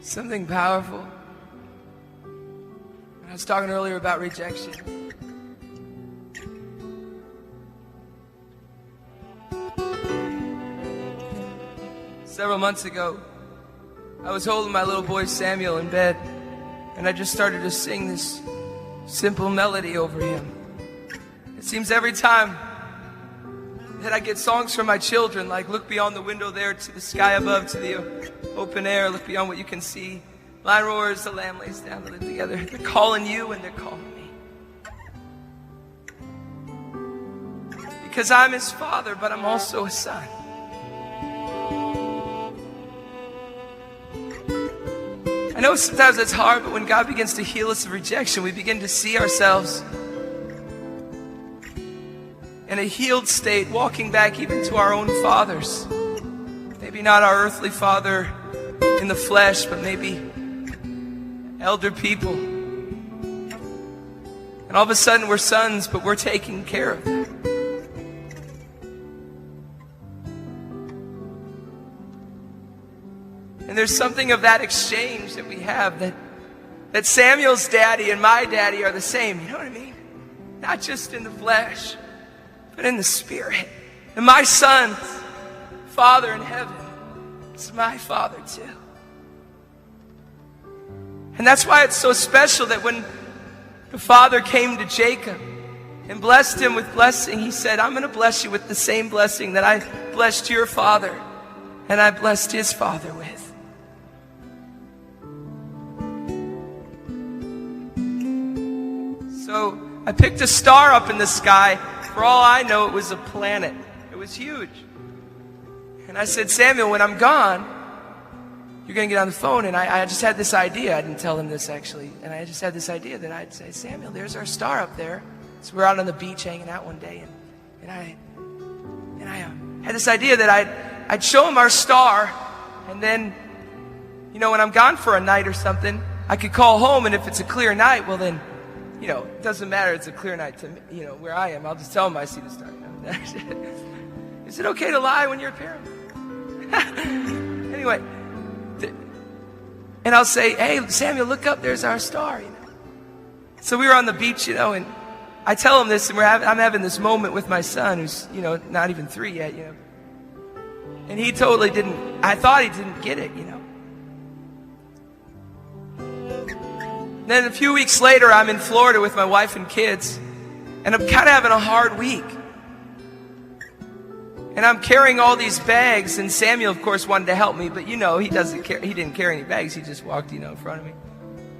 Something powerful. I was talking earlier about rejection. Several months ago, I was holding my little boy Samuel in bed, and I just started to sing this simple melody over him. It seems every time that I get songs from my children, like look beyond the window there to the sky above, to the open air, look beyond what you can see. Lion roars, the lamb lays down to live together. They're calling you and they're calling me. Because I'm his father, but I'm also a son. I know sometimes it's hard, but when God begins to heal us of rejection, we begin to see ourselves in a healed state, walking back even to our own fathers. Maybe not our earthly father in the flesh, but maybe elder people. And all of a sudden we're sons, but we're taking care of them. And there's something of that exchange that we have, that Samuel's daddy and my daddy are the same. You know what I mean? Not just in the flesh, but in the spirit. And my son's father in heaven is my father too. And that's why it's so special that when the father came to Jacob and blessed him with blessing, he said, I'm going to bless you with the same blessing that I blessed your father and I blessed his father with. So I picked a star up in the sky. For all I know, it was a planet. It was huge. And I said, Samuel, when I'm gone, you're going to get on the phone. And I just had this idea. I didn't tell him this, actually. And I just had this idea that I'd say, Samuel, there's our star up there. So we're out on the beach hanging out one day. And I had this idea that I'd show him our star. And then, you know, when I'm gone for a night or something, I could call home. And if it's a clear night, well then, you know, it doesn't matter. It's a clear night to me, you know, where I am. I'll just tell them I see the star. Is it okay to lie when you're a parent? Anyway, and I'll say, hey, Samuel, look up. There's our star, you know. So we were on the beach, you know, and I tell him this, and I'm having this moment with my son, who's, you know, not even 3 yet, you know. And he totally didn't. I thought he didn't get it, you know. Then a few weeks later, I'm in Florida with my wife and kids, and I'm kind of having a hard week. And I'm carrying all these bags, and Samuel, of course, wanted to help me, but you know, he didn't carry any bags. He just walked, you know, in front of me.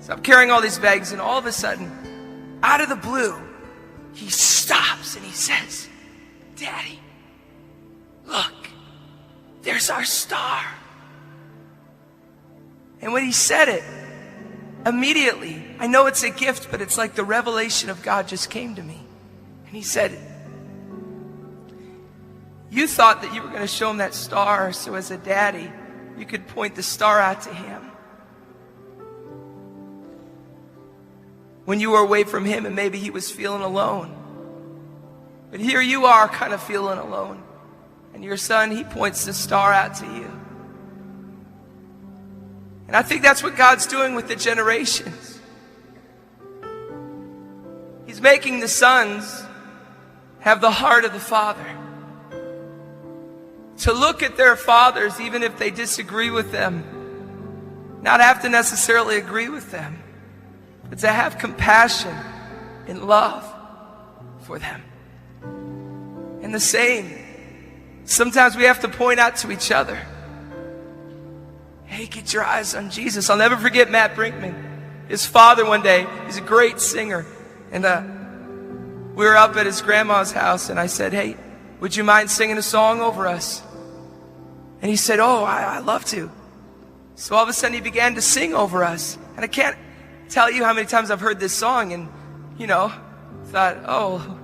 So I'm carrying all these bags, and all of a sudden, out of the blue, he stops and he says, Daddy, look, there's our star. And when he said it, immediately, I know it's a gift, but it's like the revelation of God just came to me. And he said, you thought that you were going to show him that star, so as a daddy, you could point the star out to him. When you were away from him and maybe he was feeling alone. But here you are kind of feeling alone. And your son, he points the star out to you. And I think that's what God's doing with the generations. He's making the sons have the heart of the Father. To look at their fathers, even if they disagree with them. Not have to necessarily agree with them. But to have compassion and love for them. And the same, sometimes we have to point out to each other. Hey, get your eyes on Jesus. I'll never forget Matt Brinkman. His father one day, he's a great singer. And we were up at his grandma's house, and I said, hey, would you mind singing a song over us? And he said, oh, I'd love to. So all of a sudden he began to sing over us. And I can't tell you how many times I've heard this song and, you know, thought, oh,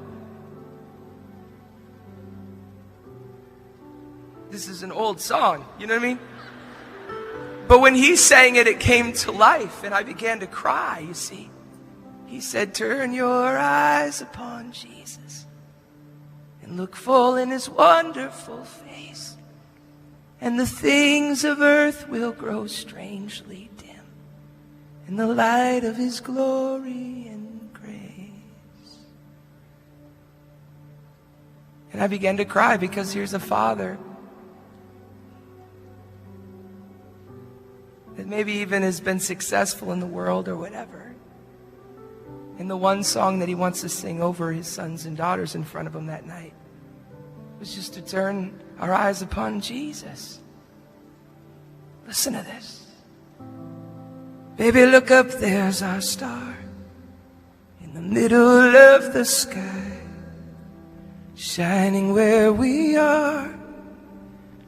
this is an old song. You know what I mean? But when he sang it, it came to life, and I began to cry, you see. He said, turn your eyes upon Jesus and look full in his wonderful face, and the things of earth will grow strangely dim in the light of his glory and grace. And I began to cry because here's a father that maybe even has been successful in the world or whatever. And the one song that he wants to sing over his sons and daughters in front of him that night was just to turn our eyes upon Jesus. Listen to this. Baby, look up, there's our star in the middle of the sky, shining where we are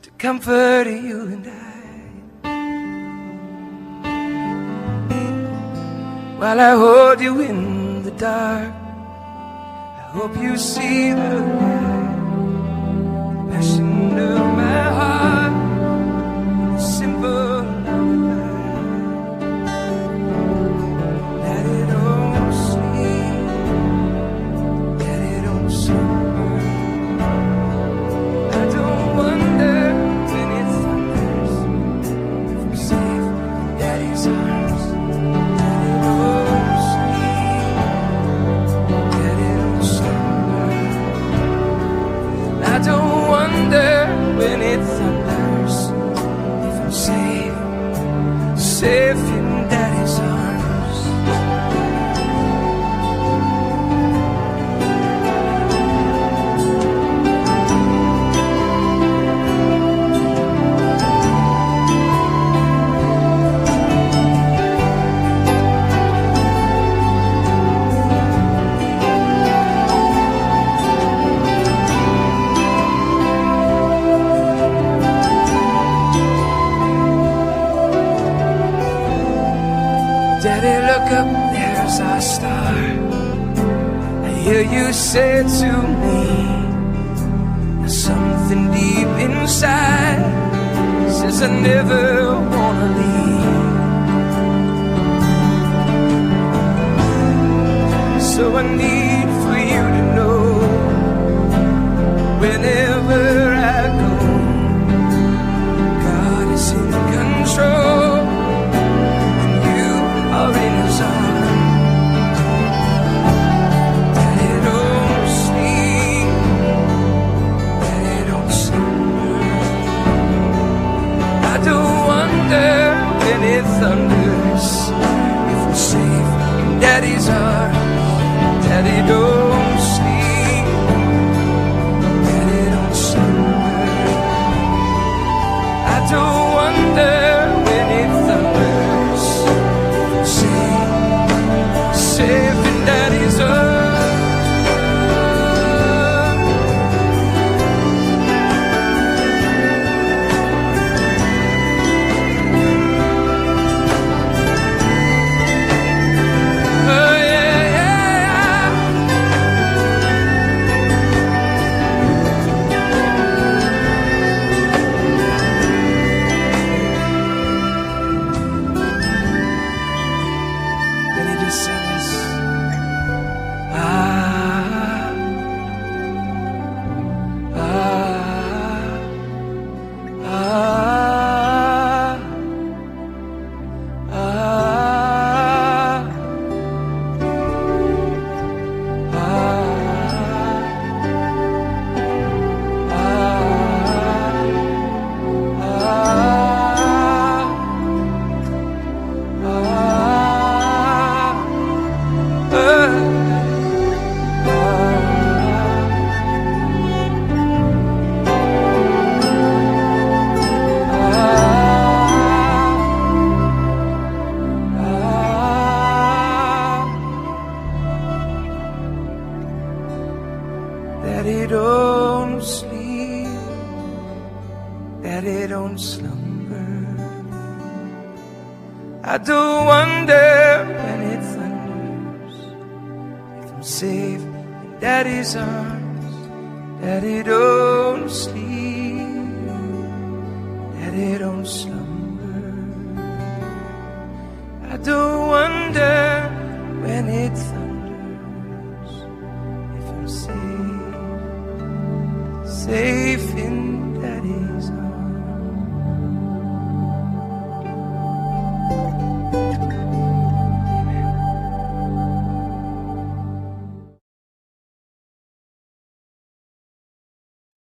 to comfort you and I. While I hold you in the dark, I hope you see the light, the passion of my heart, the simple lullaby. That it don't sleep, that it don't slumber. I don't wonder when it thunders if I'm safe in Daddy's arms. I don't wonder when it thunders if I'm safe, safe in Daddy's arms. Daddy, look up, there's our star. I hear you say to me, there's something deep inside says I never wanna leave. So I need for you to know, whenever I go, God is in control. In his arms. Daddy don't sleep, Daddy don't slumber. I don't wonder when it thunders if we're safe in Daddy's arms. Daddy don't sleep, Daddy don't slumber. I don't wonder when it thunders, safe in Daddy's arms. Oh yeah, yeah, Then he just said this. Daddy don't sleep, Daddy don't slumber. I do wonder when it thunders if I'm safe in Daddy's arms. Daddy don't sleep, Daddy don't slumber. I do wonder when it thunders if I'm safe in Daddy's arms.